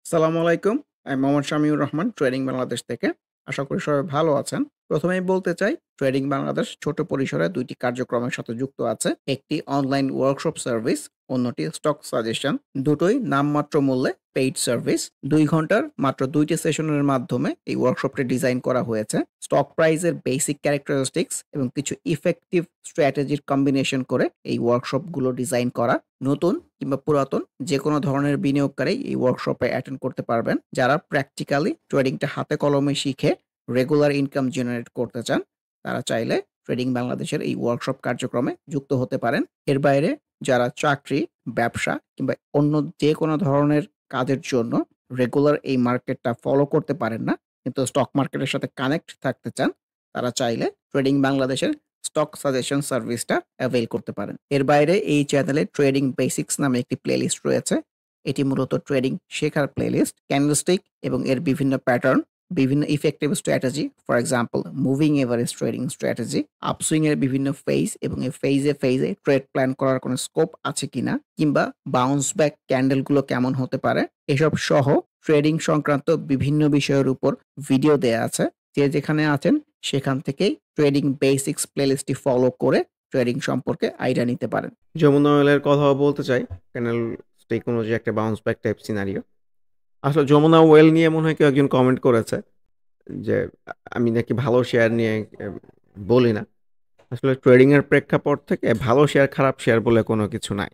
আসসালামু আলাইকুম। আমি মোহাম্মদ শামিউর রহমান ট্রেডিং বাংলাদেশ থেকে। আশা করি সবাই ভালো আছেন। ১ম এই বলতে চাই ট্রেডিং বাংলাদেশ ছোট পরিসরে ২ টি কার্যক্রমের সাথে যুক্ত আছে। একটি অনলাইন ওয়ার্কশপ সার্ভিস, অন্যটি স্টক সাজেশন। দুটোই নামমাত্র মূল্যে পেইড সার্ভিস। ২ ঘন্টার মাত্র ২ টি সেশনের মাধ্যমে এই ওয়ার্কশপটি ডিজাইন করা হয়েছে। স্টক প্রাইসের বেসিক ক্যারেক্টারিস্টিক্স এবং কিছু ইফেক্টিভ স্ট্র্যাটেজির কম্বিনেশন করে এই ওয়ার্কশপগুলো ডিজাইন করা। নতুন কিংবা পুরাতন যেকোনো ধরনের বিনিয়োগকারী এই ওয়ার্কশপে অ্যাটেন্ড করতে পারবেন। যারা প্র্যাকটিক্যালি ট্রেডিংটা হাতে কলমে শিখে রেগুলার ইনকাম জেনারেট করতে চান, তারা চাইলে ট্রেডিং বাংলাদেশের এই ওয়ার্কশপ কার্যক্রমে যুক্ত হতে পারেন। এর বাইরে যারা চাকরি, ব্যবসা কিংবা অন্য যেকোনো ধরনের কাজের জন্য রেগুলার এই মার্কেটটা ফলো করতে পারেন না, কিন্তু স্টক মার্কেটের সাথে কানেক্ট থাকতে চান, তারা চাইলে ট্রেডিং বাংলাদেশের স্টক সাজেশন সার্ভিসটা অ্যাভেইল করতে পারেন। এর বাইরে এই চ্যানেলে ট্রেডিং বেসিক্স নামে একটি প্লেলিস্ট রয়েছে। এটি মূলত ট্রেডিং শেখার প্লেলিস্ট। ক্যান্ডেলস্টিক এবং এর বিভিন্ন প্যাটার্ন, বিভিন্ন effective strategy, for example moving average trading strategy, upswing এর বিভিন্ন ফেজ এবং এই ফেজে ট্রেড প্ল্যান করার কোনো স্কোপ আছে কিনা, কিংবা বাউন্স ব্যাক ক্যান্ডেলগুলো কেমন হতে পারে, এসব সহ ট্রেডিং সংক্রান্ত বিভিন্ন বিষয়ের উপর ভিডিও দেয়া আছে। যে যেখানে আছেন সেখান থেকেই ট্রেডিং বেসিক্স প্লেলিস্টটি ফলো করে ট্রেডিং সম্পর্কে আইডিয়া নিতে পারেন। যমুনা ওয়েলের কথাও বলতে চাই। ক্যানেল স্টিক অনুযায়ী একটা বাউন্স ব্যাক টাইপ সিনারিও। আসলে যমুনা ওয়েল নিয়ে মনে হয় কেউ একজন কমেন্ট করেছে যে আমি নাকি ভালো শেয়ার নিয়ে বলি না। আসলে ট্রেডিং এর প্রেক্ষাপট থেকে ভালো শেয়ার খারাপ শেয়ার বলে কোনো কিছু নাই।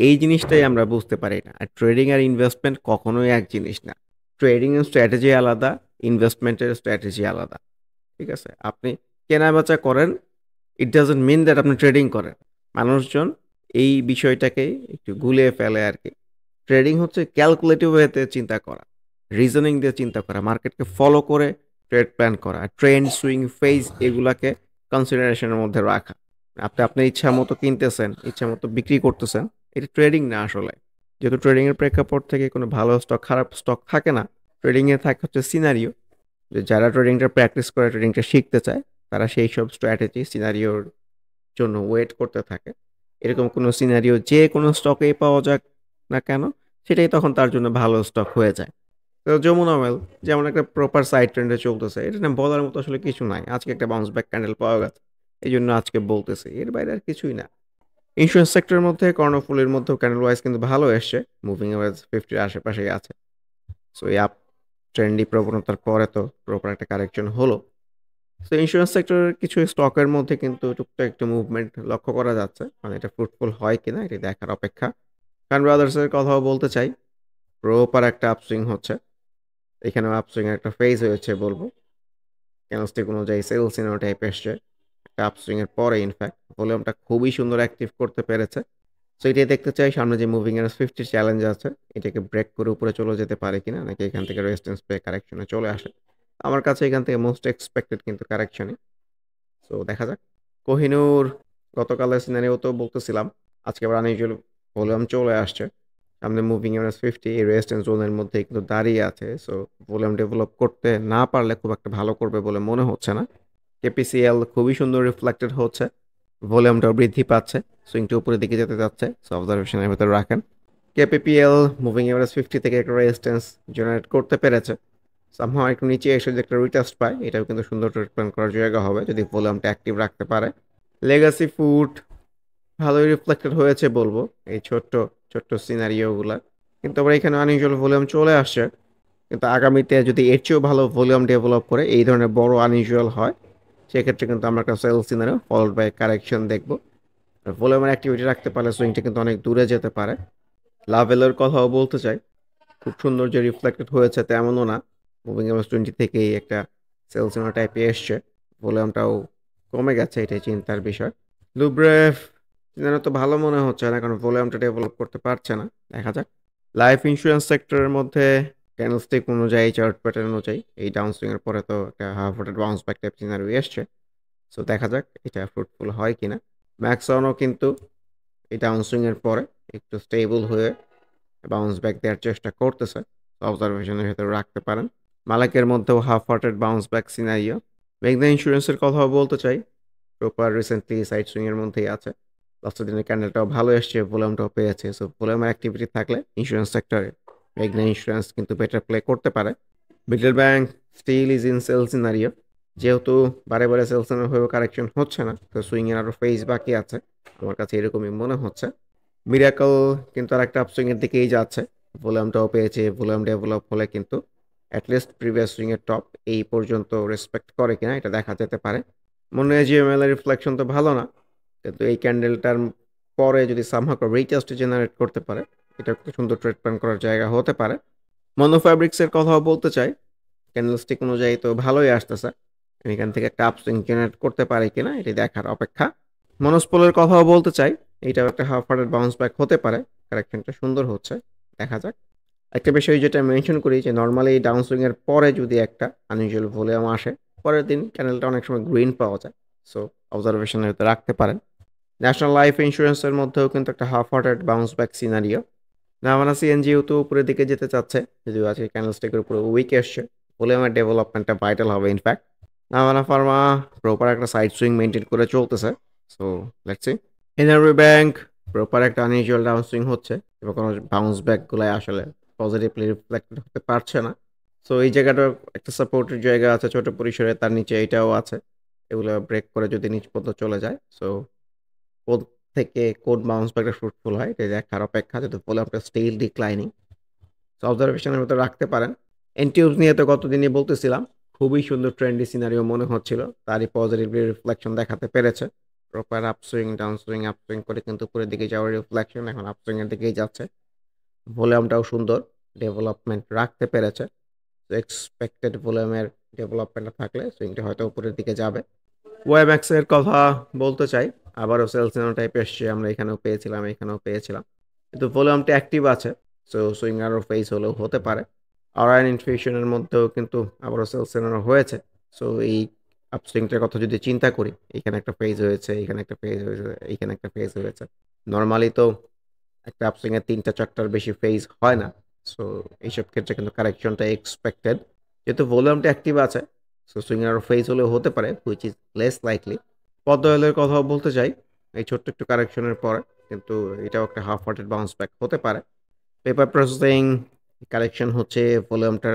এই জিনিসটাই আমরা বুঝতে পারি না। আর ট্রেডিং আর ইনভেস্টমেন্ট কখনোই এক জিনিস না। ট্রেডিং এর স্ট্র্যাটেজি আলাদা, ইনভেস্টমেন্টের স্ট্র্যাটেজি আলাদা। ঠিক আছে? আপনি কেনা বেচা করেন, ইট ডাজন্ট মিন দ্যাট আপনি ট্রেডিং করেন। মানুষজন এই বিষয়টাকে একটু গুলিয়ে ফেলে আর কি। ট্রেডিং হচ্ছে ক্যালকুলেটিভ ওয়েতে চিন্তা করা, রিজনিং দিয়ে চিন্তা করা, মার্কেটকে ফলো করে ট্রেড প্ল্যান করা, ট্রেন্ড, সুইং, ফেজ এগুলাকে কনসিডারেশনের মধ্যে রাখা। আপনি আপনার ইচ্ছা মতো কিনতেছেন, ইচ্ছা মতো বিক্রি করতেছেন, এটা ট্রেডিং না আসলে। যেহেতু ট্রেডিং এর প্রেক্ষাপট থেকে কোনো ভালো স্টক খারাপ স্টক থাকে না, ট্রেডিং এ থাকে হচ্ছে সিনারিও। যে যারা ট্রেডিংটা প্র্যাকটিস করে, ট্রেডিংটা শিখতে চায়, তারা সেই সব স্ট্র্যাটেজি সিনারিওর জন্য ওয়েট করতে থাকে। এরকম কোনো সিনারিও যে কোনো স্টকেই পাওয়া যাক না কেন, সেটাই তখন তার জন্য ভালো স্টক হয়ে যায়। তো যমুনা ওয়েল যেমন একটা প্রপার সাইড ট্রেন্ডে চলতেছে, এটা না বলার মতো আসলে কিছু নাই। আজকে একটা বাউন্স ব্যাক ক্যান্ডেল পাওয়া গেছে, এই জন্য আজকে বলতেছি, এর বাইরে আর কিছুই না। ইন্স্যুরেন্স সেক্টরের মধ্যে কর্ণফুলির মধ্যেও ক্যান্ডেল ওয়াইজ কিন্তু ভালো এসছে, মুভিং এভারেজ 50 আশেপাশেই আছে। সো এই আপ ট্রেন্ডি প্রবণতার পরে তো প্রপার একটা কারেকশন হলো। তো ইন্স্যুরেন্স সেক্টরের কিছু স্টকের মধ্যে কিন্তু টুকটাক একটু মুভমেন্ট লক্ষ্য করা যাচ্ছে। মানে এটা ফ্রুটফুল হয় কিনা এটি দেখার অপেক্ষা। খান ব্রাদার্সের কথাও বলতে চাই। প্রপার একটা আপসুইং হচ্ছে। এখানেও আপসুইং এর একটা ফেজ হয়েছে বলবো। ক্যান্ডেলস্টিক অনুযায়ী সেল সিনারিও টাইপ এসছে। একটা আপসুইং এর পরে ইনফ্যাক্ট ভলিউমটা খুবই সুন্দর অ্যাক্টিভ করতে পেরেছে। সো এটাই দেখতে চাই সামনে যে মুভিং এর 50 চ্যালেঞ্জ আছে, এটাকে ব্রেক করে উপরে চলে যেতে পারে কিনা, নাকি এখান থেকে রেজিস্ট্যান্স পেয়ে কারেকশনে চলে আসে। আমার কাছে এখান থেকে মোস্ট এক্সপেক্টেড কিন্তু কারেকশনই। সো দেখা যাক। কোহিনূর গতকালের সিনারিওতেও বলতেছিলাম, আজকে আবার আনইউজুয়াল ভলিউম চলে আসছে। সামনে মুভিং এভারেজ 50 এই রেজিস্ট্যান্স জোনের মধ্যে কিন্তু দাঁড়িয়ে আছে। সো ভলিউম ডেভেলপ করতে না পারলে খুব একটা ভালো করবে বলে মনে হচ্ছে না। কেপিসিএল খুবই সুন্দর রিফ্লেক্টেড হচ্ছে, ভলিউমটাও বৃদ্ধি পাচ্ছে, সুইংটা উপরের দিকে যেতে যাচ্ছে। সো অবজারভেশনের ভেতরে রাখেন। কেপিপিএল মুভিং এভারেজ 50 থেকে একটা রেজিস্ট্যান্স জেনারেট করতে পেরেছে। সামহাও একটু নিচে এসে যে একটা রিটেস্ট পায়, এটাও কিন্তু সুন্দর ট্রেড প্ল্যান করার জায়গা হবে যদি ভলিউমটা অ্যাক্টিভ রাখতে পারে। লেগাসি ফুড ভালোই রিফ্লেক্টেড হয়েছে বলবো এই ছোট্ট ছোট্ট সিনারিওগুলা। কিন্তু আবার এখানে আনইউজুয়াল ভলিউম চলে আসছে। কিন্তু আগামীতে যদি এর চেয়েও ভালো ভলিউম ডেভেলপ করে এই ধরনের বড় আনইউজুয়াল হয়, সেক্ষেত্রে কিন্তু আমরা একটা sell scenario followed by correction দেখবো। ভলিউমের অ্যাক্টিভিটি রাখতে পারলে সুইংটা কিন্তু অনেক দূরে যেতে পারে। লাভেলের কথাও বলতে চাই, খুব সুন্দর যে রিফ্লেক্টেড হয়েছে তেমনও না। মুভিং এভারেজ 20 থেকেই একটা সেল সিনারিও টাইপে এসছে, ভলিউমটাও কমে গেছে, এটাই চিন্তার বিষয়। লুব্রেভ সিনারিও তো ভালো মনে হচ্ছে না, কারণ ভলিউমটা ডেভেলপ করতে পারছে না। দেখা যাক। লাইফ ইন্স্যুরেন্স সেক্টরের মধ্যে ক্যান্ডেলস্টিক অনুযায়ী, চার্ট প্যাটার্ন অনুযায়ী এই ডাউন সুইং এর পরে তো একটা half hearted bounce back type scenario এসছে। সো দেখা যাক এটা ফ্রুটফুল হয় কিনা। ম্যাক্সনও কিন্তু এই ডাউন সুইং এর পরে একটু স্টেবল হয়ে বাউন্স ব্যাক দেওয়ার চেষ্টা করতেছে, অবজারভেশনের ভেতরে রাখতে পারেন। মালাকের মধ্যেও half hearted bounce back scenario. মেঘনা ইন্স্যুরেন্সের কথাও বলতে চাই, প্রপার রিসেন্টলি সাইড সুইং এর মধ্যেই আছে। লাস্টের দিনের ক্যান্ডেলটাও ভালো এসছে, ভলিউমটাও পেয়েছে। সো ভলিউমের অ্যাক্টিভিটি থাকলে ইন্স্যুরেন্স সেক্টরে মেঘনা ইন্স্যুরেন্স কিন্তু বেটার প্লে করতে পারে। Middle bank still is in sell scenario. যেহেতু বারে, বারে সেল সিনারিও হয়েও কারেকশন হচ্ছে না, তো সুইং এর আরো ফেজ বাকি আছে। আমার কাছে এরকমই মনে হচ্ছে। মিরাকল কিন্তু আরেকটা আপসুইং এর দিকেই যাচ্ছে। ভলিউমটাও পেয়েছে। ভলিউম ডেভেলপ হলে কিন্তু এট লিস্ট প্রিভিয়াস সুইং এর টপ এই পর্যন্ত রেসপেক্ট করে কিনা এটা দেখা যেতে পারে। মনে হয় জিএমএল এর রিফ্লেকশন তো ভালো না। কিন্তু এই ক্যান্ডেলটার পরে যদি সামহাউ রিটেস্ট জেনারেট করতে পারে, এটা একটা সুন্দর ট্রেড প্ল্যান করার জায়গা হতে পারে। মনো ফ্যাব্রিক্স এর কথাও বলতে চাই। ক্যান্ডেলস্টিক অনুযায়ী তো ভালোই আসতেছে। এখান থেকে একটা আপসুইং জেনারেট করতে পারে কিনা এটি দেখার অপেক্ষা। মনোস্পোলের কথাও বলতে চাই। এটাও একটা হাফ হার্টেড বাউন্স ব্যাক হতে পারে। কারেকশনটা সুন্দর হচ্ছে। দেখা যাক। একটা বিষয় যেটা মেনশন করি যে নরমালি ডাউন সুইং এর পরে যদি একটা আনইউজুয়াল ভলিউম আসে, পরের দিন ক্যান্ডেলটা অনেক সময় গ্রিন পাওয়া যায়। সো অবজারভেশনের ভিতরে রাখতে পারেন। ন্যাশনাল লাইফ ইন্স্যুরেন্সের মধ্যেও কিন্তু একটা half hearted bounce back scenario. Navana সিএনজিও তো উপরের দিকে যেতে চাচ্ছে, যদিও আজকে ক্যান্ডেলস্টিকের উপরে উইক এসছে। ভলিউমের ডেভেলপমেন্টটা ভাইটাল হবে ইনফ্যাক্ট। নাভানা ফার্মা প্রপার একটা সাইড সুইং মেনটেন করে চলতেছে। So let's see. NRB bank proper একটা আনইউজুয়াল ডাউন সুইং হচ্ছে এবং কোনো বাউন্স ব্যাকগুলাই আসলে পজিটিভলি রিফ্লেক্টেড হতে পারছে না। সো এই জায়গাটা একটা সাপোর্টের জায়গা আছে ছোট পরিসরে, তার নিচে এটাও আছে। এগুলো ব্রেক করে যদি নিচ পর্যন্ত চলে যায়, সো কোন থেকে কোন বাউন্স ব্যাকটা ফ্রুটফুল হয় এটা দেখার অপেক্ষা। যদি ভলিউমটা স্টিল ডিক্লাইনিং, সো অবজারভেশনের মধ্যে রাখতে পারেন। এনটিউবস নিয়ে তো গতদিনই বলতেছিলাম, খুবই সুন্দর ট্রেন্ডি সিনারিও মনে হচ্ছিল, তারই পজিটিভ রিফ্লেকশন দেখাতে পেরেছে। Proper upswing down swing upswing করে কিন্তু উপরের দিকে যাওয়ার রিফ্লেকশন, এখন আপসুইং এর দিকেই যাচ্ছে। ভলিউমটাও সুন্দর ডেভেলপমেন্ট রাখতে পেরেছে। এক্সপেক্টেড ভলিউমের ডেভেলপমেন্টটা থাকলে সুইংটা হয়তো উপরের দিকে যাবে। ওয়েম্যাক্স এর কথা বলতে চাই। আবারও সেলস টাইপ এসছে, আমরা এখানেও পেয়েছিলাম, এখানেও পেয়েছিলাম, কিন্তু ভলিউমটা অ্যাক্টিভ আছে। সো সুইং আরও ফেস হলেও হতে পারে। অরায়ন ইনফিউশনের মধ্যেও কিন্তু আবারও সেলস হয়েছে। সো এই আপসুইংটার কথা যদি চিন্তা করি, এখানে একটা ফেজ হয়েছে, এখানে একটা ফেজ হয়েছে, এখানে একটা ফেজ হয়েছে। নর্মালি তো একটা আপসুইং এর ৩টা ৪টার বেশি ফেজ হয় না। সো এইসব ক্ষেত্রে কিন্তু কারেকশনটা এক্সপেক্টেড। যেহেতু ভলিউমটা অ্যাক্টিভ আছে, সো সুইং আরও ফেজ হলেও হতে পারে, হুইচ ইজ লেস লাইকলি। পদ্ম অয়েলের কথাও বলতে চাই। এই ছোট্ট একটু কারেকশনের পরে কিন্তু এটাও একটা হাফ হার্টেড বাউন্স ব্যাক হতে পারে। পেপার প্রসেসিং কারেকশন হচ্ছে, ভলিউমটা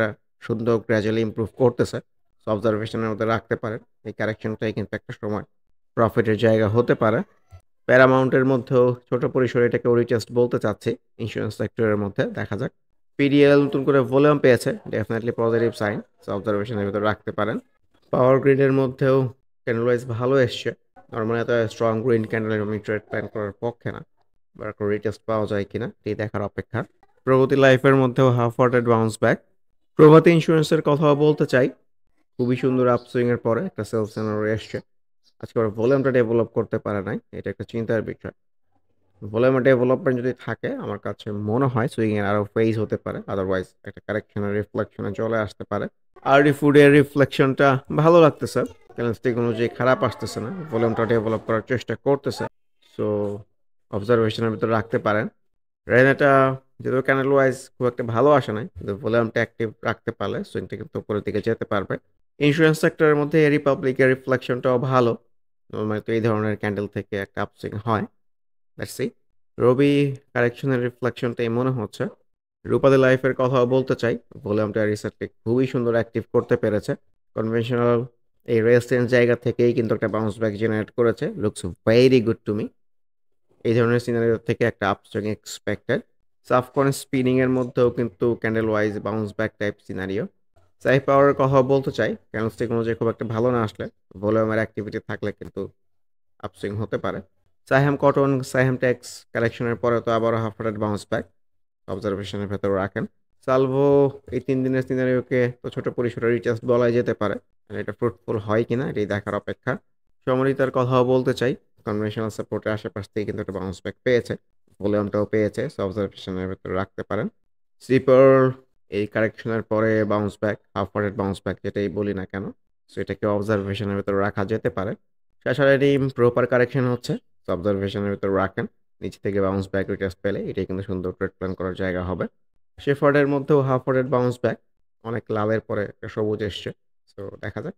সুন্দর গ্র্যাজুয়ালি ইমপ্রুভ করতেছে। সো অবজারভেশনের মধ্যে রাখতে পারেন। এই কারেকশনটাই কিন্তু একটা সময় প্রফিটের জায়গা হতে পারে। প্যারামাউন্টের মধ্যেও ছোট পরিসরে এটাকে রিটেস্ট বলতে চাচ্ছি ইন্স্যুরেন্স সেক্টরের মধ্যে, দেখা যাক। পিডিএল নতুন করে ভলিউম পেয়েছে, ডেফিনেটলি পজিটিভ সাইন। সো অবজারভেশনের ভিতরে রাখতে পারেন। পাওয়ার গ্রিডের মধ্যেও ক্যান্ডেল ওয়াইজ ভালো এসছে। নর্মালি এত স্ট্রং গ্রিন ক্যান্ডেলের আমি ট্রেড প্ল্যান করার পক্ষে না, বা একটা রিটেস্ট পাওয়া যায় কিনা এটি দেখার অপেক্ষা। প্রগতি লাইফের মধ্যেও হাফ হার্টেড বাউন্স ব্যাক। প্রভাতী ইন্স্যুরেন্সের কথাও বলতে চাই। খুবই সুন্দর আপসুইং এর পরে একটা সেলস সিনারিও এসছে। আজকে ওরা ভলিউমটা ডেভেলপ করতে পারে নাই, এটা একটা চিন্তার বিষয়। ভলিউমের ডেভেলপমেন্ট যদি থাকে, আমার কাছে মনে হয় সুইং এর আরো ফেজ হতে পারে, আদারওয়াইজ একটা কারেকশনের রিফ্লেকশনে চলে আসতে পারে। আরডি ফুডের রিফ্লেকশনটা ভালো লাগতেছে। ক্যালেন্সটিক অনুযায়ী খারাপ আসতেছে না, ভলিউমটা ডেভেলপ করার চেষ্টা করতেছে। সো অবজারভেশনের ভিতরে রাখতে পারেন। রেনেটা যদিও ক্যান্ডেল ওয়াইজ খুব একটা ভালো আসে নাই, কিন্তু ভলিউমটা অ্যাক্টিভ রাখতে পারলে সুইংটা কিন্তু উপরের দিকে যেতে পারবে। ইন্স্যুরেন্স সেক্টরের মধ্যে রিপাবলিকের রিফ্লেকশনটাও ভালো। নর্মালি তো এই ধরনের ক্যান্ডেল থেকে একটা আপসুইং হয়। Let's see. রবি কারেকশনের রিফ্লেকশনটাই মনে হচ্ছে। রূপালী লাইফের কথাও বলতে চাই। ভলিউমটা রিসেন্টলি খুবই সুন্দর অ্যাক্টিভ করতে পেরেছে। কনভেনশনাল এই রেজিস্ট্যান্স জায়গা থেকেই কিন্তু একটা বাউন্স ব্যাক জেনারেট করেছে। Looks very good to me. এই ধরনের সিনারিও থেকে একটা আপসুইং এক্সপেক্টেড। সাফকন স্পিনিং এর মধ্যেও কিন্তু candle wise bounce back type scenario. সাই পাওয়ারের কথাও বলতে চাই। ক্যান্ডেলস্টিক অনুযায়ী খুব একটা ভালো না আসলে, ভলিউমের অ্যাক্টিভিটি থাকলে কিন্তু আপসুইং হতে পারে। সাইহাম কটন, সাইহাম ট্যাক্স কালেকশনের পরে তো আবারও হাফ হার্টেড বাউন্স ব্যাক অবজারভেশনের ভেতর রাখেন। সালভো এই 3 দিনের সিনারিওকে তো ছোট পরিসরে রিচার্জ বলাই যেতে পারে, আর এটা ফ্রুটফুল হয় কিনা এটাই দেখার অপেক্ষা। সমরিতার কথাও বলতে চাই। কনভেনশনাল সাপোর্টের আশেপাশ থেকে কিন্তু একটা বাউন্স ব্যাক পেয়েছে, ভলিউমটাও পেয়েছে, সো অবজারভেশনের ভেতরে রাখতে পারেন। স্লিপার এই কারেকশনের পরে bounce back, half hearted bounce back যেটাই বলি না কেন, সো এটাকে অবজারভেশনের ভেতরে রাখা যেতে পারে। শাসারেরই প্রপার কারেকশন হচ্ছে, সো অবজারভেশনের ভেতরে রাখেন। নিচ থেকে বাউন্স ব্যাক রিটেস্ট পেলে এটাই কিন্তু সুন্দর ট্রেড প্ল্যান করার জায়গা হবে। শেফার্ডের মধ্যেও হাফ হার্টেড বাউন্স ব্যাক, অনেক লালের পরে একটা সবুজ এসছে। সো দেখা যাক।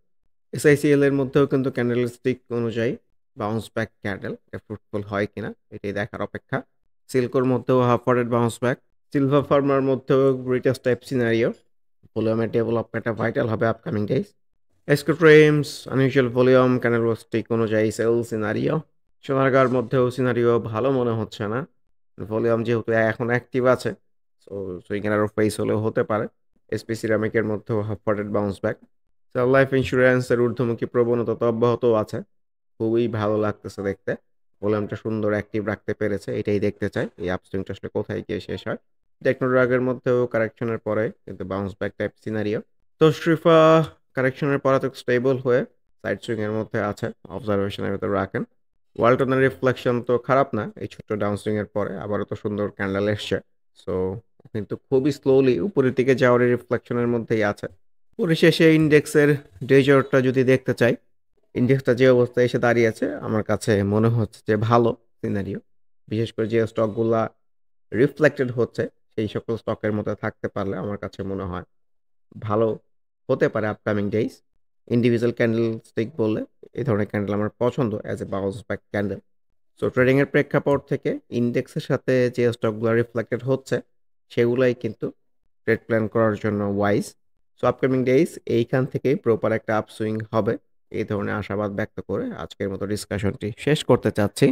এসআইসিএল এর মধ্যেও কিন্তু ক্যান্ডেল স্টিক অনুযায়ী বাউন্স ব্যাক ক্যান্ডেল ফ্রুটফুল হয় কিনা এটাই দেখার অপেক্ষা। সিল্কোর মধ্যেও হাফ হার্টেড বাউন্স ব্যাক, সিলভার ফার্মার মধ্যেও রিটেস্ট টাইপ সিনারিও, ভলিউমের ডেভেলপমেন্টটা ভাইটাল হবে আপকামিং ডেজ। এসকো ট্রেমস আনইউজুয়াল ভলিউম ক্যান্ডেলস্টিক অনুযায়ী সেল সিনারিও। সোনারগাঁর মধ্যেও সিনারিও ভালো মনে হচ্ছে না, ভলিউম যেহেতু এখন অ্যাক্টিভ আছে, সো সুইং আরও ফেস হলেও হতে পারে। এসপি সিরামিকের মধ্যেও হাফ পার্টেড বাউন্স ব্যাক। সেল লাইফ ইন্স্যুরেন্সের ঊর্ধ্বমুখী প্রবণতা তো অব্যাহত আছে, খুবই ভালো লাগতেছে দেখতে। ভলিউমটা সুন্দর অ্যাক্টিভ রাখতে পেরেছে, এটাই দেখতে চাই এই আপসুইংটা আসলে কোথায় গিয়ে শেষ হয়। টেকনোড্রাগের মধ্যেও কারেকশনের পরে কিন্তু বাউন্স ব্যাক টাইপ সিনারিও। তো শ্রীফা কারেকশনের পরে তো স্টেবল হয়ে সাইড সুইং এর মধ্যে আছে, অবজারভেশনের ভেতর রাখেন। ওয়ালটনের রিফ্লেকশন তো খারাপ না এই ছোট্ট ডাউন সুইং এর পরে, আবারও তো সুন্দর ক্যান্ডেল এসছে। সো কিন্তু খুবই স্লোলি উপরের দিকে যাওয়ার রিফ্লেকশনের মধ্যেই আছে। পরিশেষে ইন্ডেক্সের ডেজরটা যদি দেখতে চাই, ইন্ডেক্সটা যে অবস্থায় এসে দাঁড়িয়েছে আমার কাছে মনে হচ্ছে যে ভালো সিনারিও। বিশেষ করে যে স্টকগুলা রিফ্লেক্টেড হচ্ছে সেই সকল স্টকের মধ্যে থাকতে পারলে আমার কাছে মনে হয় ভালো হতে পারে upcoming days. Individual candle stick বললে এই ধরনের ক্যান্ডেল আমার পছন্দ as a bounce back candle. So trading এর প্রেক্ষাপট থেকে ইন্ডেক্সের সাথে যে স্টকগুলো রিফ্লেক্টেড হচ্ছে সেগুলাই কিন্তু ট্রেড প্ল্যান করার জন্য ওয়াইজ। সো আপকামিং ডেইজ এইখান থেকেই প্রপার একটা আপসুইং হবে এই ধরনের আশাবাদ ব্যক্ত করে আজকের মতো ডিসকাশনটি শেষ করতে চাচ্ছি।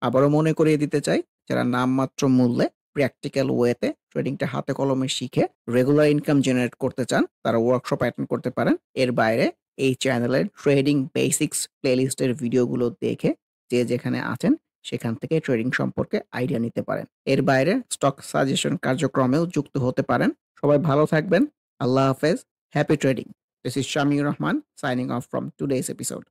আবারও মনে করিয়ে দিতে চাই, যারা নামমাত্র মূল্যে প্র্যাকটিক্যাল ওয়েতে ট্রেডিংটা হাতে কলমে শিখে রেগুলার ইনকাম জেনারেট করতে চান, তারা ওয়ার্কশপ অ্যাটেন্ড করতে পারেন। এর বাইরে এই চ্যানেলের ট্রেডিং বেসিক্স প্লেলিস্টের ভিডিওগুলো দেখে যে যেখানে আছেন সেখান থেকে ট্রেডিং সম্পর্কে আইডিয়া নিতে পারেন। এর বাইরে স্টক সাজেশন কার্যক্রমেও যুক্ত হতে পারেন। সবাই ভালো থাকবেন। আল্লাহ হাফেজ। Happy trading. This is Shamiur Rahman, signing off from today's episode.